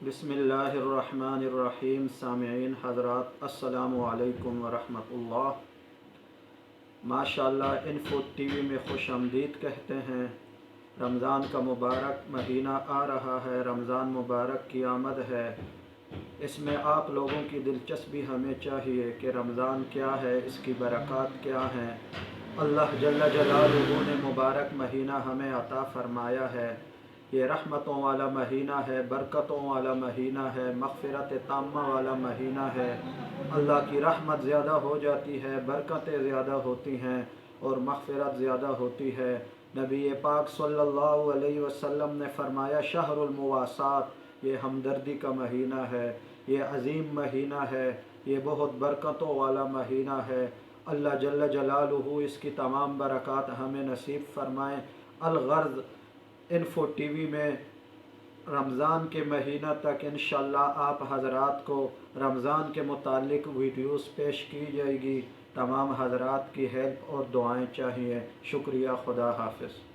बिस्मिल्लाहिर्रहमानिर्रहीम। सामईन हज़रात अस्सलामु अलैकुम वरहमत उल्लाह। माशाअल्लाह इन्फो टीवी में खुश आमदीद कहते हैं। रमज़ान का मुबारक महीना आ रहा है, रमज़ान मुबारक की आमद है। इसमें आप लोगों की दिलचस्पी हमें चाहिए कि रमज़ान क्या है, इसकी बरक़ात क्या हैं। अल्लाह जल्ल जलालुहू ने मुबारक महीना हमें अता फ़रमाया है। ये रहमतों वाला महीना है, बरकतों वाला महीना है, मग़फ़िरत ताम्मा वाला महीना है। अल्लाह की रहमत ज़्यादा हो जाती है, बरकतें ज़्यादा होती हैं और मग़फ़िरत ज़्यादा होती है। नबी पाक सल्लल्लाहु अलैहि वसल्लम ने फ़रमाया, शहरुल मुवासात, ये हमदर्दी का महीना है, ये अज़ीम महीना है, ये बहुत बरकतों वाला महीना है। अल्लाह जल्ल जलालुहू इसकी तमाम बरक़ात हमें नसीब फ़रमाएँ। अलग़र्ज़ इन्फो टीवी में रमज़ान के महीना तक इंशाअल्लाह आप हज़रात को रमज़ान के मुतालिक वीडियोस पेश की जाएगी। तमाम हज़रात की हेल्प और दुआएं चाहिए। शुक्रिया, खुदा हाफ़िज़।